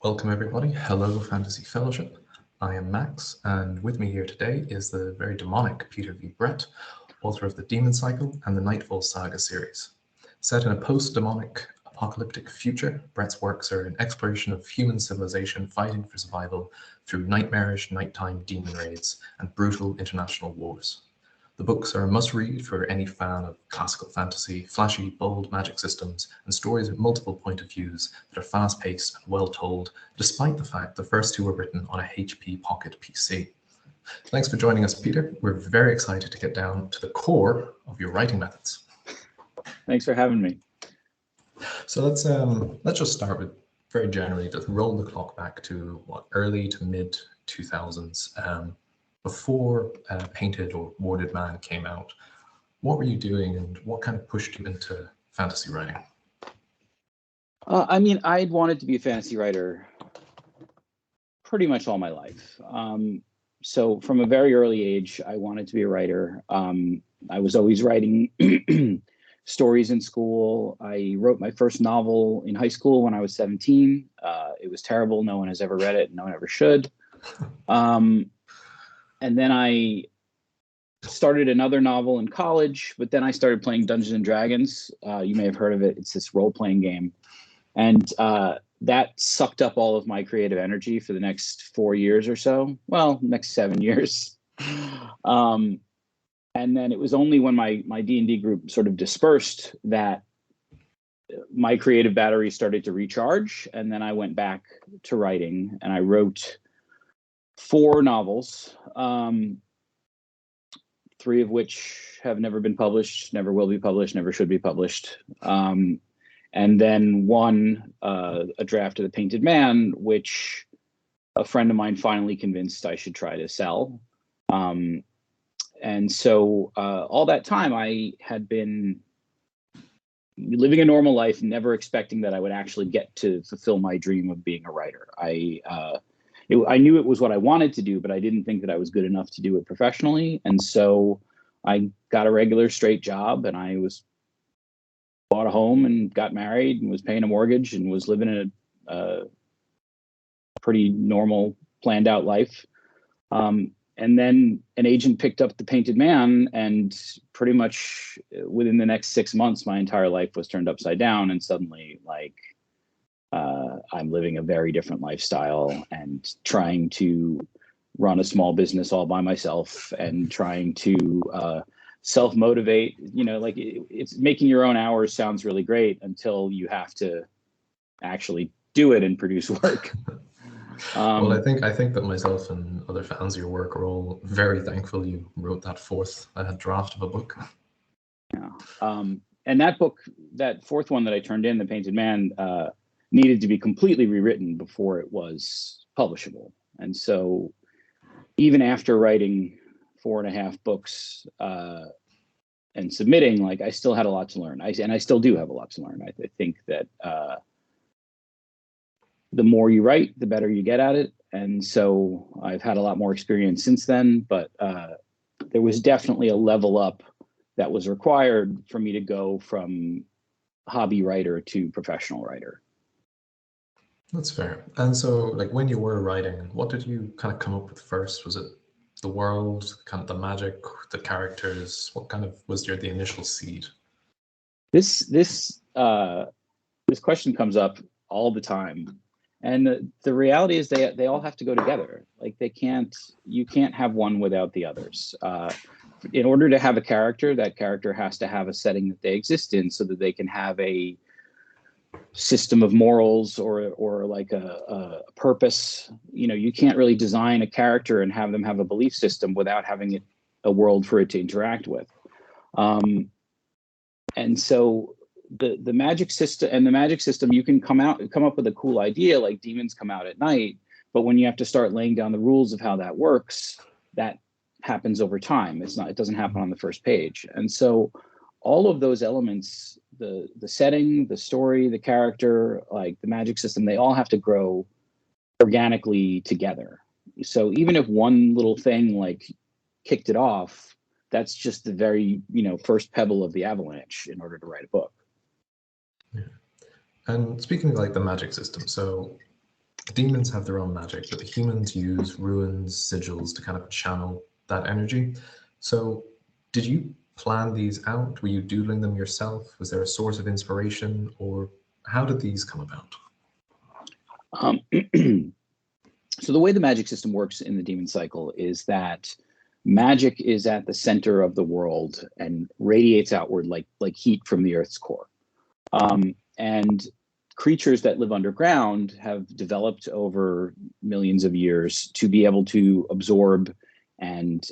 Welcome everybody. Hello Fantasy Fellowship. I am Max, and with me here today is the very demonic Peter V. Brett, author of the Demon Cycle and the Nightfall Saga series. Set in a post-demonic apocalyptic future, Brett's works are an exploration of human civilization fighting for survival through nightmarish nighttime demon raids and brutal international wars. The books are a must-read for any fan of classical fantasy, flashy, bold magic systems, and stories with multiple point of views that are fast-paced and well-told, despite the fact the first two were written on a HP Pocket PC. Thanks for joining us, Peter. We're very excited to get down to the core of your writing methods. Thanks for having me. So let's just start with very generally just roll the clock back to early to mid 2000s. Before Painted or Warded Man came out, what were you doing and what kind of pushed you into fantasy writing? I'd wanted to be a fantasy writer pretty much all my life. So from a very early age, I wanted to be a writer. I was always writing stories in school. I wrote my first novel in high school when I was 17. It was terrible. No one has ever read it. No one ever should. And then I started another novel in college, but then I started playing Dungeons and Dragons. You may have heard of it. It's this role-playing game. And that sucked up all of my creative energy for the next 4 years or so. Well, next 7 years. And then it was only when my D&D group sort of dispersed that my creative battery started to recharge. And then I went back to writing, and I wrote 4 novels, 3 of which have never been published, never will be published, never should be published. And then one, a draft of The Painted Man, which a friend of mine finally convinced I should try to sell. And so all that time I had been living a normal life, never expecting that I would actually get to fulfill my dream of being a writer. I knew it was what I wanted to do, but I didn't think that I was good enough to do it professionally. And so I got a regular straight job, and I bought a home and got married and was paying a mortgage and was living in a pretty normal, planned out life. And then an agent picked up The Painted Man, and pretty much within the next 6 months, my entire life was turned upside down. And suddenly, I'm living a very different lifestyle and trying to run a small business all by myself and trying to self-motivate. It's making your own hours sounds really great until you have to actually do it and produce work. Well, I think that myself and other fans of your work are all very thankful you wrote that fourth draft of a book. Yeah. And that book, that fourth one that I turned in, The Painted Man, needed to be completely rewritten before it was publishable. And so even after writing 4.5 books and submitting, I still had a lot to learn. And I still do have a lot to learn. I think that the more you write, the better you get at it. And so I've had a lot more experience since then, but there was definitely a level up that was required for me to go from hobby writer to professional writer. That's fair. And so, when you were writing, what did you kind of come up with first? Was it the world, kind of the magic, the characters? What kind of was the initial seed? This question comes up all the time, and the reality is they all have to go together. You can't have one without the others. In order to have a character, that character has to have a setting that they exist in, so that they can have a system of morals or a purpose. You can't really design a character and have them have a belief system without having a world for it to interact with. And so the magic system, you can come up with a cool idea, like demons come out at night, but when you have to start laying down the rules of how that works, that happens over time. It doesn't happen on the first page. And so all of those elements, the setting, the story, the character, the magic system, they all have to grow organically together. So even if one little thing kicked it off, that's just the very, first pebble of the avalanche in order to write a book. Yeah. And speaking of the magic system, so the demons have their own magic, but the humans use runes, sigils to kind of channel that energy. So, did you plan these out? Were you doodling them yourself? Was there a source of inspiration, or how did these come about? Um, so the way the magic system works in the demon cycle is that magic is at the center of the world and radiates outward like heat from the Earth's core. And creatures that live underground have developed over millions of years to be able to absorb and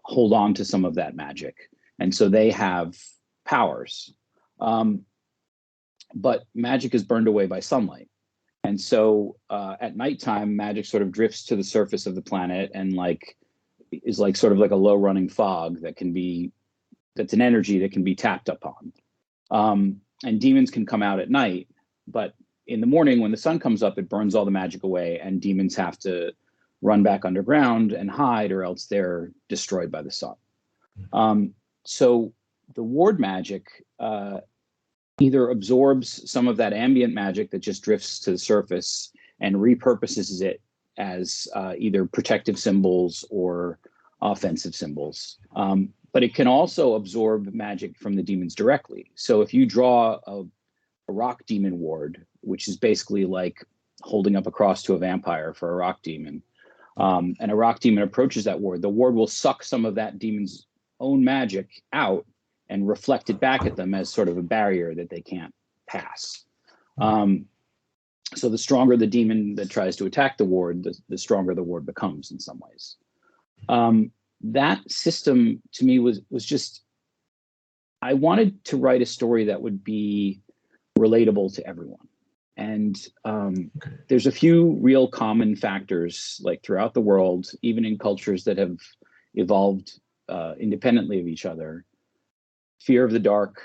hold on to some of that magic. And so they have powers. But magic is burned away by sunlight. And so at nighttime, magic sort of drifts to the surface of the planet and is like sort of like a low running fog that's an energy that can be tapped upon. And demons can come out at night, but in the morning when the sun comes up, it burns all the magic away and demons have to run back underground and hide, or else they're destroyed by the sun. So the ward magic either absorbs some of that ambient magic that just drifts to the surface and repurposes it as either protective symbols or offensive symbols. But it can also absorb magic from the demons directly. So if you draw a rock demon ward, which is basically like holding up a cross to a vampire for a rock demon, and a rock demon approaches that ward, the ward will suck some of that demon's own magic out and reflect it back at them as sort of a barrier that they can't pass. So the stronger the demon that tries to attack the ward, the stronger the ward becomes in some ways. That system to me was just, I wanted to write a story that would be relatable to everyone. And there's a few real common factors like throughout the world, even in cultures that have evolved independently of each other. Fear of the dark,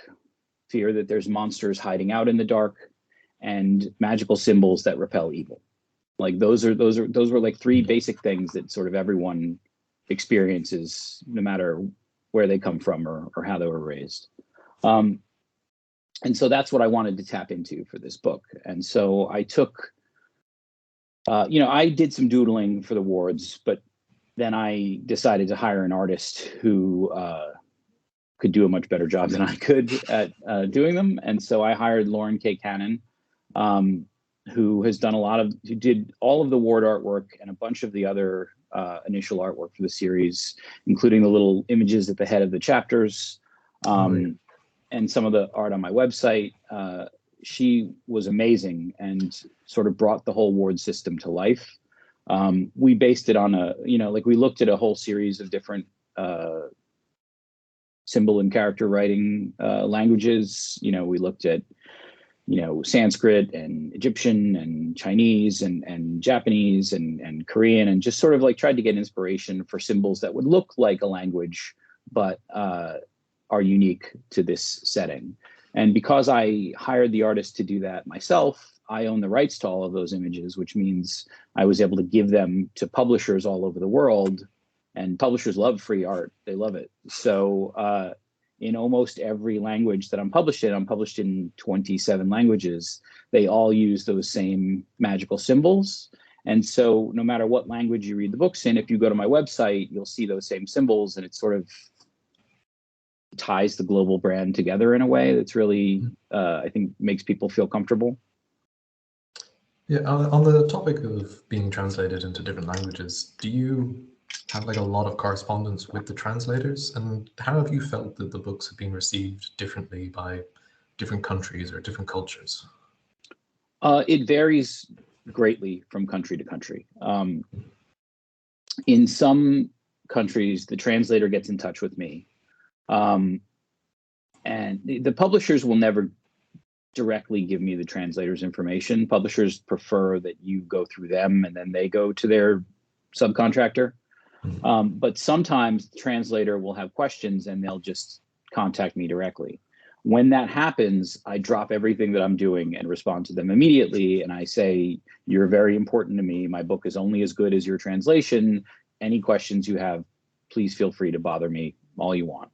fear that there's monsters hiding out in the dark, and magical symbols that repel evil. Like those were like three basic things that sort of everyone experiences, no matter where they come from or how they were raised. And so that's what I wanted to tap into for this book. And so I took, I did some doodling for the wards, but then I decided to hire an artist who could do a much better job than I could at doing them. And so I hired Lauren K. Cannon, who did all of the ward artwork and a bunch of the other initial artwork for the series, including the little images at the head of the chapters, and some of the art on my website. She was amazing and sort of brought the whole ward system to life. We based it on we looked at a whole series of different symbol and character writing languages. We looked at Sanskrit and Egyptian and Chinese and Japanese and Korean, and just sort of like tried to get inspiration for symbols that would look like a language, but are unique to this setting. And because I hired the artist to do that myself, I own the rights to all of those images, which means I was able to give them to publishers all over the world. And publishers love free art. They love it. So in almost every language that I'm published in 27 languages, they all use those same magical symbols. And so no matter what language you read the books in, if you go to my website, you'll see those same symbols, and it sort of ties the global brand together in a way that's really, I think, makes people feel comfortable. Yeah, on the topic of being translated into different languages, do you have like a lot of correspondence with the translators? And how have you felt that the books have been received differently by different countries or different cultures? It varies greatly from country to country. In some countries, the translator gets in touch with me. And the publishers will never directly give me the translator's information. Publishers prefer that you go through them and then they go to their subcontractor. But sometimes the translator will have questions and they'll just contact me directly. When that happens, I drop everything that I'm doing and respond to them immediately. And I say, you're very important to me. My book is only as good as your translation. Any questions you have, please feel free to bother me all you want.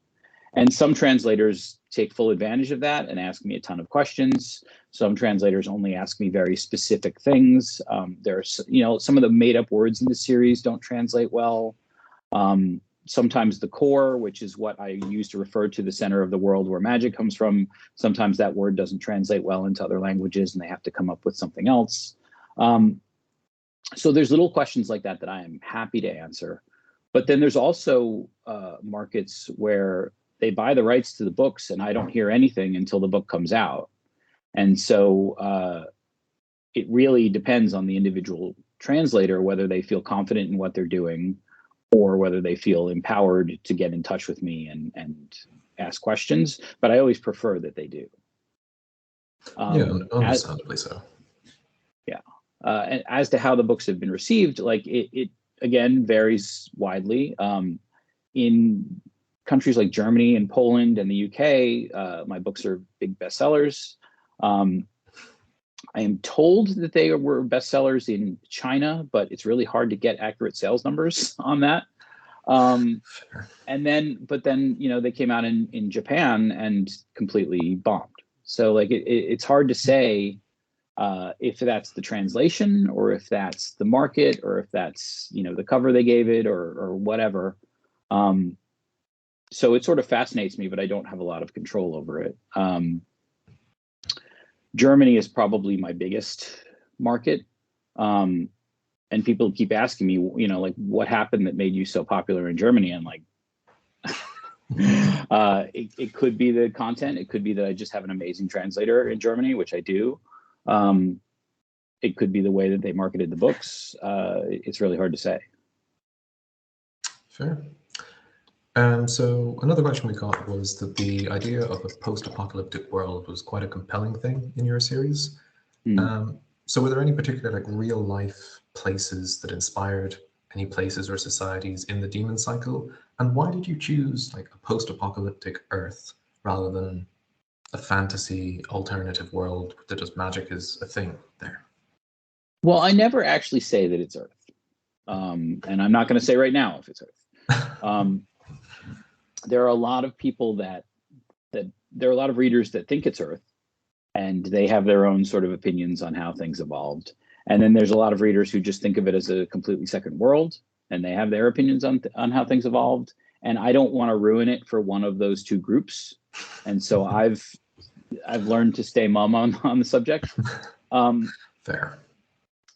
And some translators take full advantage of that and ask me a ton of questions. Some translators only ask me very specific things. There's, some of the made up words in the series don't translate well. Sometimes the core, which is what I use to refer to the center of the world where magic comes from, sometimes that word doesn't translate well into other languages and they have to come up with something else. So there's little questions like that that I am happy to answer. But then there's also markets where they buy the rights to the books and I don't hear anything until the book comes out. And so it really depends on the individual translator, whether they feel confident in what they're doing or whether they feel empowered to get in touch with me and ask questions. But I always prefer that they do. Yeah, understandably so. Yeah. And as to how the books have been received, like it again varies widely. In countries like Germany and Poland and the UK, my books are big bestsellers. I am told that they were bestsellers in China, but it's really hard to get accurate sales numbers on that. And then they came out in Japan and completely bombed. So like it's hard to say if that's the translation or if that's the market or if that's the cover they gave it or whatever. So it sort of fascinates me, but I don't have a lot of control over it. Germany is probably my biggest market. And people keep asking me, like what happened that made you so popular in Germany? And like, it could be the content. It could be that I just have an amazing translator in Germany, which I do. It could be the way that they marketed the books. It's really hard to say. Fair. So another question we got was that the idea of a post-apocalyptic world was quite a compelling thing in your series. So were there any particular like real life places that inspired any places or societies in the Demon Cycle? And why did you choose like a post-apocalyptic Earth rather than a fantasy alternative world that just magic is a thing there? Well, I never actually say that it's Earth. And I'm not going to say right now if it's Earth. There are a lot of people that there are a lot of readers that think it's Earth and they have their own sort of opinions on how things evolved. And then there's a lot of readers who just think of it as a completely second world and they have their opinions on how things evolved. And I don't want to ruin it for one of those two groups. And so I've learned to stay mum on the subject. Fair.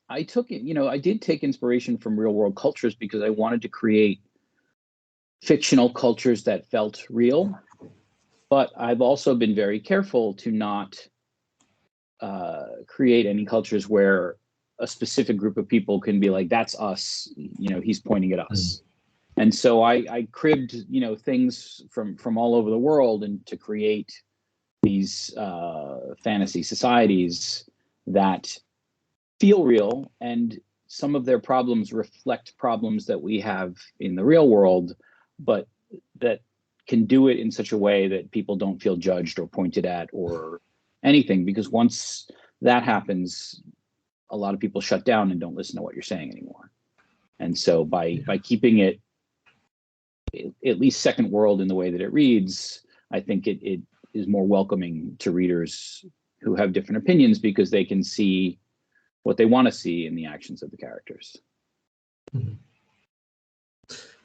I took it, I did take inspiration from real world cultures because I wanted to create fictional cultures that felt real, but I've also been very careful to not create any cultures where a specific group of people can be like, that's us, he's pointing at us. And so I cribbed, things from all over the world and to create these fantasy societies that feel real, and some of their problems reflect problems that we have in the real world, but that can do it in such a way that people don't feel judged or pointed at or anything, because once that happens, a lot of people shut down and don't listen to what you're saying anymore. And so by keeping it at least second world in the way that it reads, I think it is more welcoming to readers who have different opinions because they can see what they want to see in the actions of the characters.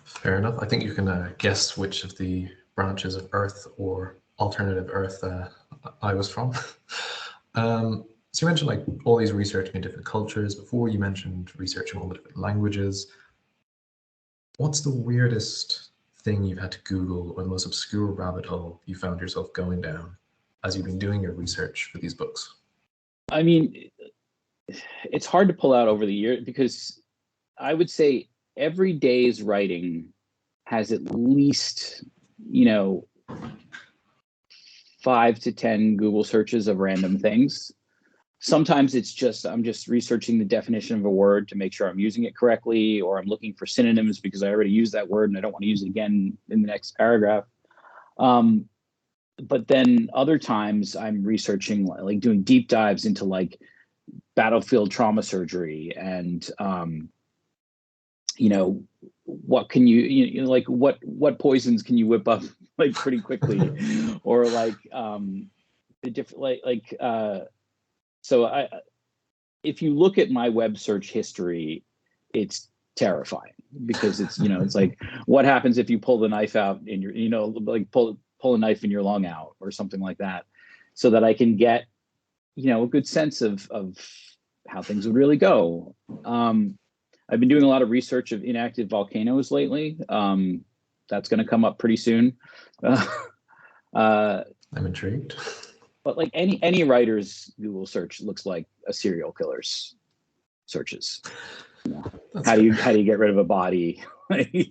Fair enough. I think you can guess which of the branches of Earth or alternative Earth I was from. So you mentioned like all these researching in different cultures. Before you mentioned researching all the different languages. What's the weirdest thing you've had to Google or the most obscure rabbit hole you found yourself going down as you've been doing your research for these books? I mean, it's hard to pull out over the years because I would say every day's writing has at least, 5 to 10 Google searches of random things. Sometimes I'm just researching the definition of a word to make sure I'm using it correctly, or I'm looking for synonyms because I already used that word and I don't want to use it again in the next paragraph. But then other times I'm researching, like doing deep dives into like battlefield trauma surgery and, what can you know, like what poisons can you whip up like pretty quickly, or like the different so I if you look at my web search history, it's terrifying because it's it's like what happens if you pull the knife out in your like pull a knife in your lung out or something like that, so that I can get a good sense of how things would really go. I've been doing a lot of research of inactive volcanoes lately. That's going to come up pretty soon. I'm intrigued. But like any writer's Google search looks like a serial killer's searches. How do you get rid of a body? It's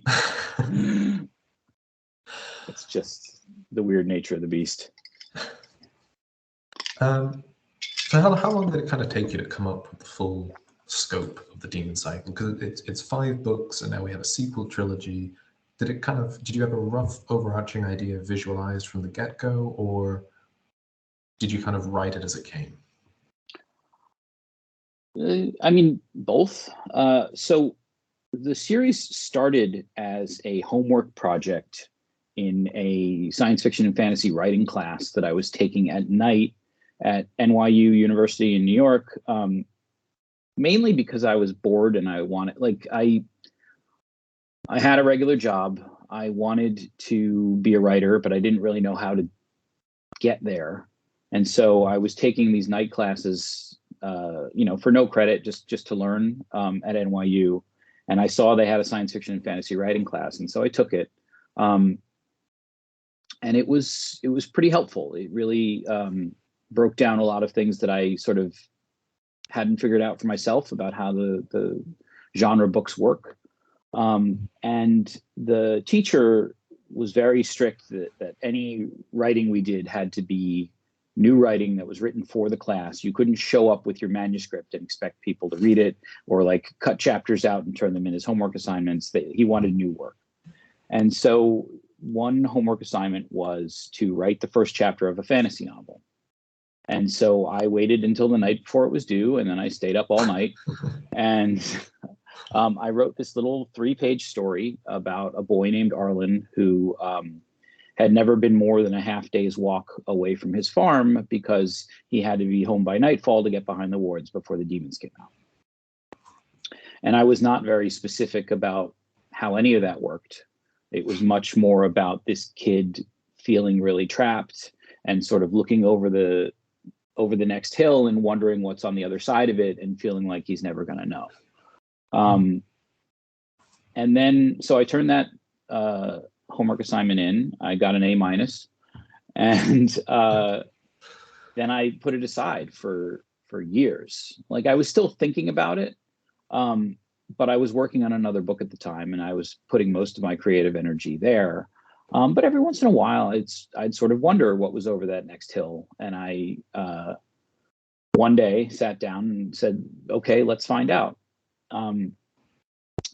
just the weird nature of the beast. So how long did it kind of take you to come up with the full scope of the Demon Cycle? Because it's 5 books, and now we have a sequel trilogy. Did you have a rough overarching idea visualized from the get-go, or did you kind of write it as it came? I mean, both. So the series started as a homework project in a science fiction and fantasy writing class that I was taking at night at NYU University in New York, mainly because I was bored and I wanted, like, I had a regular job. I wanted to be a writer, but I didn't really know how to get there. And so I was taking these night classes, for no credit, just to learn at NYU. And I saw they had a science fiction and fantasy writing class, and so I took it. And it was pretty helpful. It really broke down a lot of things that I sort of hadn't figured out for myself about how the genre books work. And the teacher was very strict that any writing we did had to be new writing that was written for the class. You couldn't show up with your manuscript and expect people to read it, or like cut chapters out and turn them in as homework assignments. He wanted new work. And so one homework assignment was to write the first chapter of a fantasy novel. And so I waited until the night before it was due, and then I stayed up all night. And I wrote this little 3-page story about a boy named Arlen who had never been more than a half day's walk away from his farm because he had to be home by nightfall to get behind the wards before the demons came out. And I was not very specific about how any of that worked. It was much more about this kid feeling really trapped and sort of looking over the next hill and wondering what's on the other side of it and feeling like he's never going to know. And then, so I turned that homework assignment in. I got an A-, and then I put it aside for years. Like, I was still thinking about it, but I was working on another book at the time, and I was putting most of my creative energy there. But every once in a while, I'd sort of wonder what was over that next hill. And I one day sat down and said, okay, let's find out.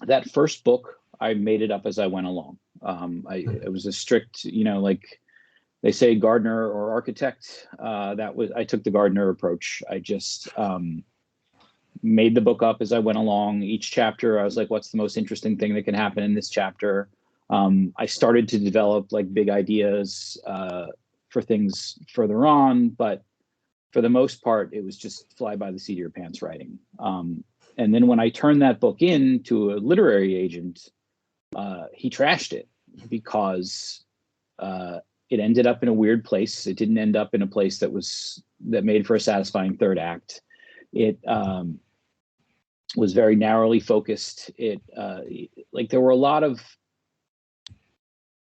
That first book, I made it up as I went along. It was a strict, like they say, gardener or architect. I took the gardener approach. I just made the book up as I went along. Each chapter, I was like, what's the most interesting thing that can happen in this chapter? I started to develop like big ideas for things further on, but for the most part, it was just fly by the seat of your pants writing. And then when I turned that book in to a literary agent, he trashed it because it ended up in a weird place. It didn't end up in a place that made for a satisfying third act. It was very narrowly focused. Like there were a lot of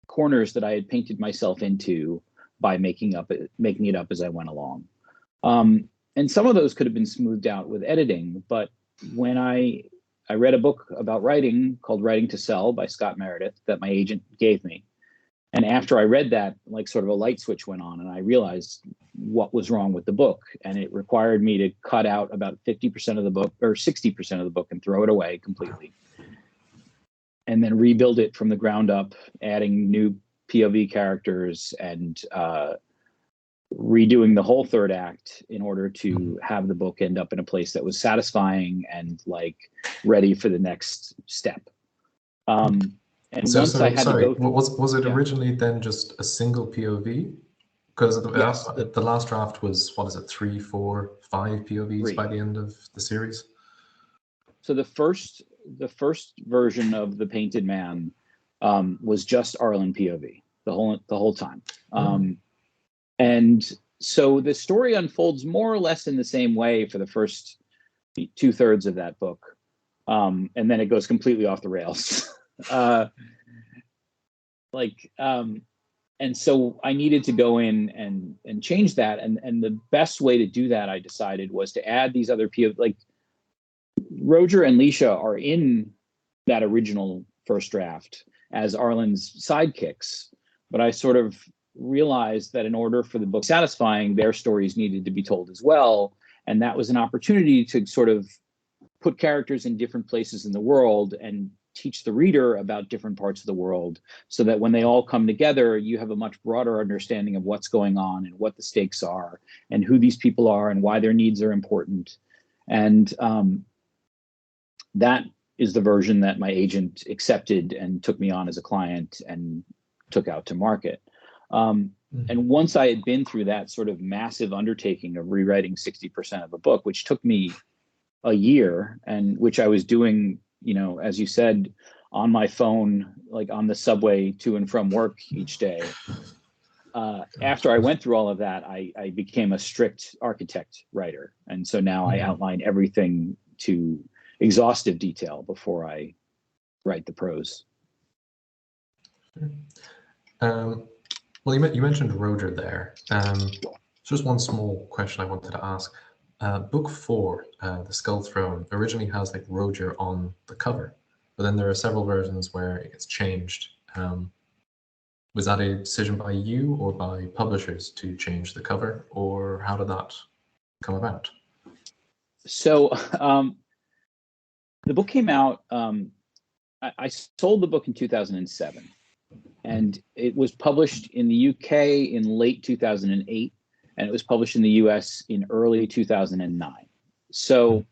corners that I had painted myself into by making it up as I went along. And some of those could have been smoothed out with editing, but when I read a book about writing called Writing to Sell by Scott Meredith that my agent gave me. And after I read that, like sort of a light switch went on and I realized what was wrong with the book. And it required me to cut out about 50% of the book or 60% of the book and throw it away completely. And then rebuild it from the ground up, adding new POV characters and redoing the whole third act in order to have the book end up in a place that was satisfying and like ready for the next step. And So, once I had to sorry, go through, was it yeah, originally then just a single POV? Because yes, the last draft was, what is it, 3, 4, 5 POVs by three. the end of the series? So the first version of the Painted Man was just Arlen POV the whole time. And so the story unfolds more or less in the same way for the first 2/3 of that book, and then it goes completely off the rails. like and so I needed to go in and change that, and the best way to do that, I decided, was to add these other POV. Like Roger and Leisha are in that original first draft as Arlen's sidekicks, but I sort of realized that in order for the book satisfying, their stories needed to be told as well, and that was an opportunity to sort of put characters in different places in the world and teach the reader about different parts of the world, so that when they all come together, you have a much broader understanding of what's going on and what the stakes are and who these people are and why their needs are important. And that is the version that my agent accepted and took me on as a client and took out to market. And once I had been through that sort of massive undertaking of rewriting 60% of a book, which took me a year, and which I was doing, as you said, on my phone, like on the subway to and from work each day. After I went through all of that, I became a strict architect writer. And so now I outline everything to exhaustive detail before I write the prose. Well, you mentioned Roger there. Just one small question I wanted to ask. Book 4, The Skull Throne, originally has like Roger on the cover, but then there are several versions where it gets changed. Was that a decision by you or by publishers to change the cover, or how did that come about? So the book came out, I sold the book in 2007, and it was published in the UK in late 2008, and it was published in the US in early 2009. So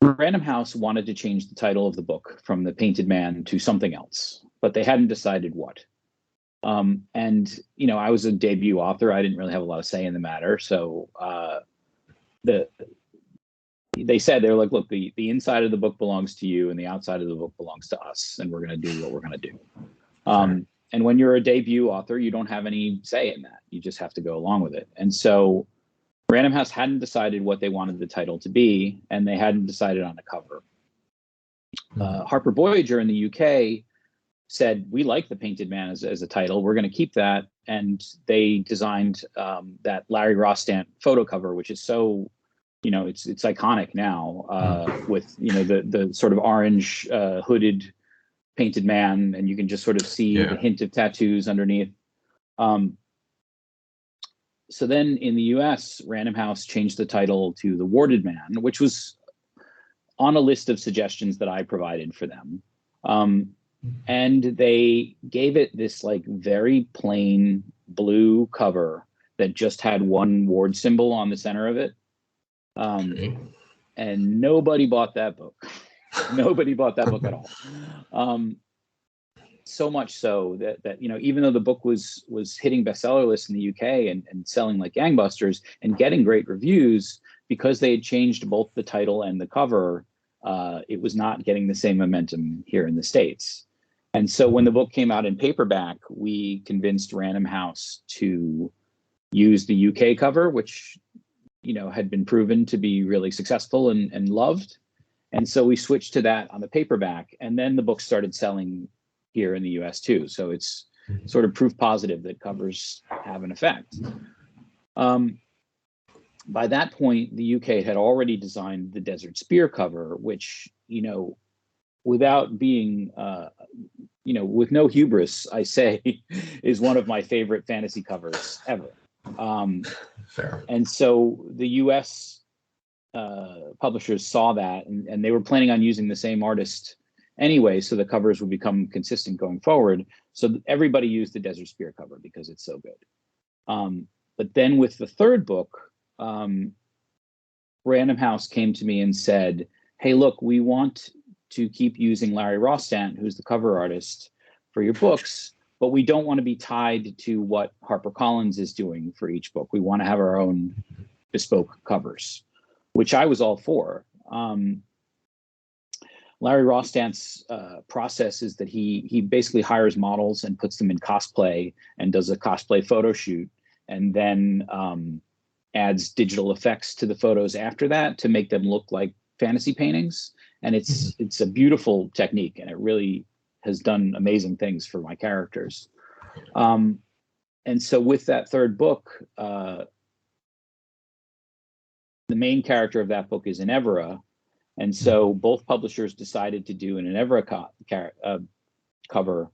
Random House wanted to change the title of the book from The Painted Man to something else, but they hadn't decided what. And I was a debut author. I didn't really have a lot of say in the matter. So they said, they're like, look, the inside of the book belongs to you and the outside of the book belongs to us, and we're going to do what we're going to do. Sure. And when you're a debut author, you don't have any say in that. You just have to go along with it. And so Random House hadn't decided what they wanted the title to be, and they hadn't decided on a cover. Harper Voyager in the UK said, we like The Painted Man as a title. We're going to keep that. And they designed that Larry Rostand photo cover, which is so, it's iconic now, with, the sort of orange hooded painted man, and you can just sort of see the hint of tattoos underneath. So then in the US, Random House changed the title to The Warded Man, which was on a list of suggestions that I provided for them. And they gave it this like very plain blue cover that just had one ward symbol on the center of it. And nobody bought that book. Nobody bought that book at all. So much so that even though the book was hitting bestseller lists in the UK and selling like gangbusters and getting great reviews, because they had changed both the title and the cover, it was not getting the same momentum here in the States. And so when the book came out in paperback, we convinced Random House to use the UK cover, which had been proven to be really successful and loved. And so we switched to that on the paperback, and then the book started selling here in the US too. So it's sort of proof positive that covers have an effect. By that point, the UK had already designed the Desert Spear cover, which, without being, with no hubris, I say, is one of my favorite fantasy covers ever. Fair. And so the US publishers saw that, and they were planning on using the same artist anyway, so the covers would become consistent going forward. So everybody used the Desert Spear cover because it's so good. But then with the third book, Random House came to me and said, hey, look, we want to keep using Larry Rostant, who's the cover artist, for your books, but we don't want to be tied to what HarperCollins is doing for each book. We want to have our own bespoke covers, which I was all for. Larry Rostant's process is that he basically hires models and puts them in cosplay and does a cosplay photo shoot, and then adds digital effects to the photos after that to make them look like fantasy paintings. And it's a beautiful technique, and it really has done amazing things for my characters. And so with that third book, the main character of that book is an Evera. And so both publishers decided to do an Evera cover,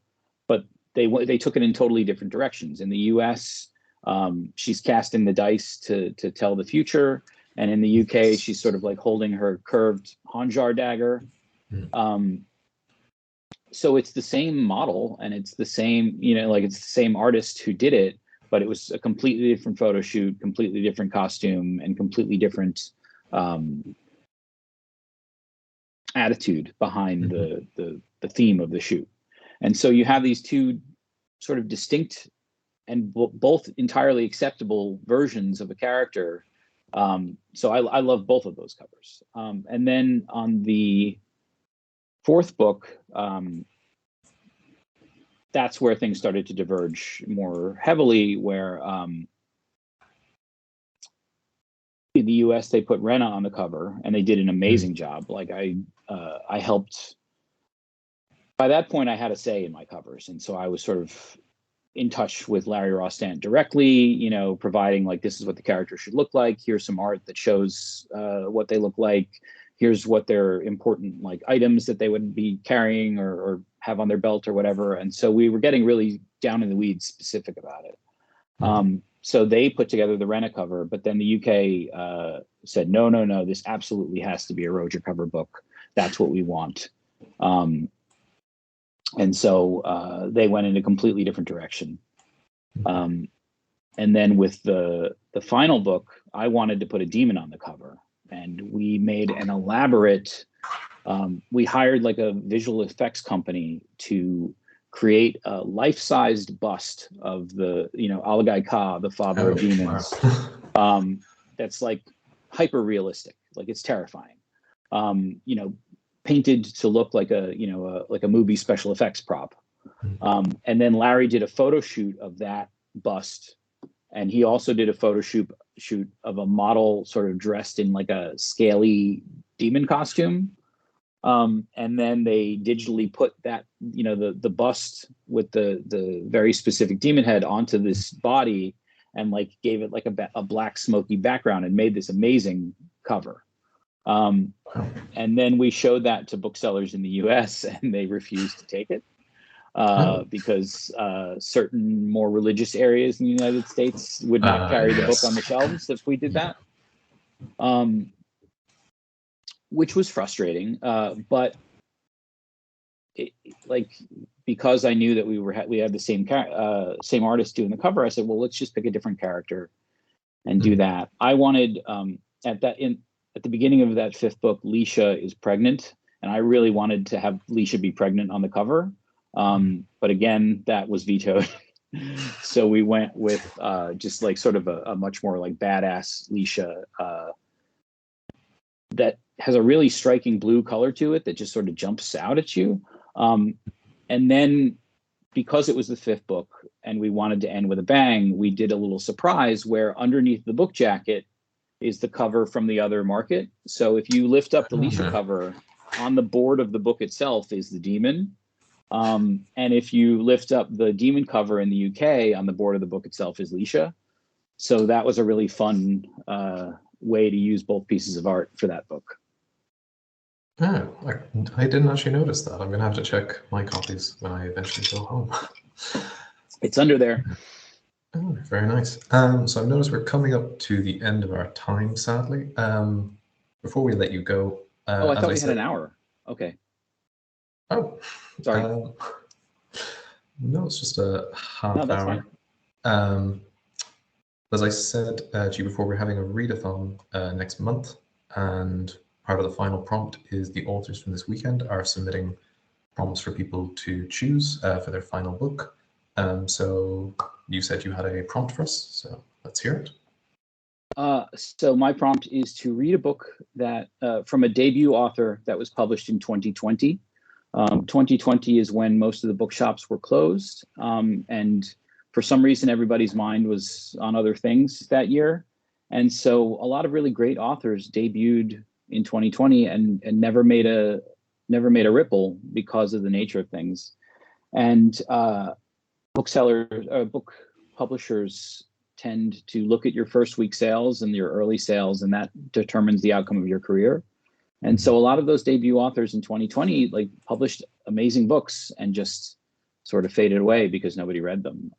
but they took it in totally different directions. In the US, she's casting the dice to tell the future. And in the UK, she's sort of like holding her curved Hanjar dagger. So it's the same model, and it's the same, it's the same artist who did it, but it was a completely different photo shoot, completely different costume, and completely different attitude behind the theme of the shoot. And so you have these two sort of distinct and both entirely acceptable versions of a character. So I love both of those covers. And then on the fourth book, that's where things started to diverge more heavily, where in the US they put Rena on the cover, and they did an amazing job. Like I helped. By that point, I had a say in my covers, and so I was sort of in touch with Larry Rostant directly, providing like, this is what the character should look like. Here's some art that shows what they look like. Here's what their important like items that they would be carrying or have on their belt or whatever. And so we were getting really down in the weeds specific about it. So they put together the Rena cover, but then the UK said, no, this absolutely has to be a Roger cover book. That's what we want. And so they went in a completely different direction. And then with the final book, I wanted to put a demon on the cover. And we made an elaborate, we hired like a visual effects company to create a life-sized bust of the, Alagai Ka, the father of demons. Wow. That's like hyper realistic, like it's terrifying. Painted to look like a movie special effects prop. And then Larry did a photo shoot of that bust, and he also did a photo shoot of a model sort of dressed in like a scaly demon costume. And then they digitally put that, the bust with the very specific demon head onto this body, and like gave it like a black smoky background, and made this amazing cover. And then we showed that to booksellers in the US, and they refused to take it because certain more religious areas in the United States would not carry the book on the shelves if we did that, which was frustrating. But because I knew that we had the same artist doing the cover, I said, well, let's just pick a different character and do that. I wanted at the beginning of that fifth book, Leisha is pregnant, and I really wanted to have Leisha be pregnant on the cover. But again, that was vetoed. So we went with just like sort of a much more like badass Leisha that has a really striking blue color to it that just sort of jumps out at you. And then because it was the fifth book and we wanted to end with a bang, we did a little surprise where underneath the book jacket is the cover from the other market. So if you lift up the Leisha cover, on the board of the book itself is the demon. And if you lift up the demon cover in the UK, on the board of the book itself is Leisha. So that was a really fun way to use both pieces of art for that book. Yeah, I didn't actually notice that. I'm going to have to check my copies when I eventually go home. It's under there. Oh, very nice. So I've noticed we're coming up to the end of our time, sadly. Before we let you go... I thought we had an hour. Okay. Oh. Sorry. No, it's just a half that's hour. Fine. As I said to you before, we're having a readathon next month, and part of the final prompt is the authors from this weekend are submitting prompts for people to choose for their final book. So you said you had a prompt for us, so let's hear it. So my prompt is to read a book that from a debut author that was published in 2020. 2020 is when most of the bookshops were closed, and for some reason everybody's mind was on other things that year. And so a lot of really great authors debuted in 2020 and never made a ripple because of the nature of things. And book publishers tend to look at your first week sales and your early sales, and that determines the outcome of your career. And so a lot of those debut authors in 2020 like published amazing books and just sort of faded away because nobody read them.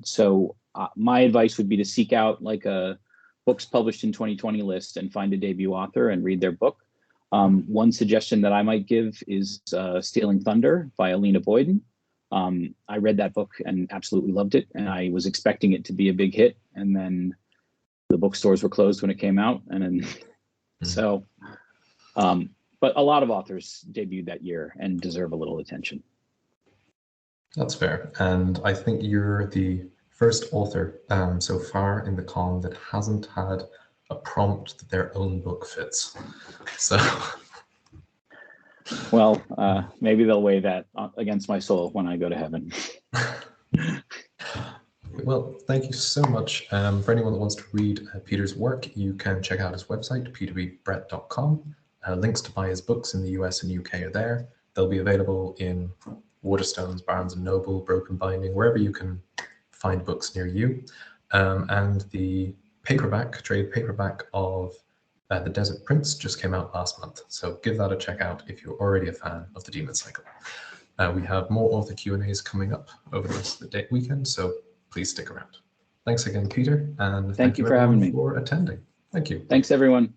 So my advice would be to seek out like a books published in 2020 list and find a debut author and read their book. One suggestion that I might give is Stealing Thunder by Alina Boyden. I read that book and absolutely loved it, and I was expecting it to be a big hit, and then the bookstores were closed when it came out, and then so but a lot of authors debuted that year and deserve a little attention. That's fair, and I think you're the first author so far in the con that hasn't had a prompt that their own book fits. So well, maybe they'll weigh that against my soul when I go to heaven. Well, thank you so much. For anyone that wants to read Peter's work, you can check out his website, petervbrett.com. Links to buy his books in the US and UK are there. They'll be available in Waterstones, Barnes & Noble, Broken Binding, wherever you can find books near you. And the trade paperback of The Desert Prince just came out last month. So give that a check out if you're already a fan of the Demon Cycle. We have more author Q&As coming up over the rest of the weekend, so please stick around. Thanks again, Peter, and thank you for having me. For attending. Thank you. Thanks, everyone.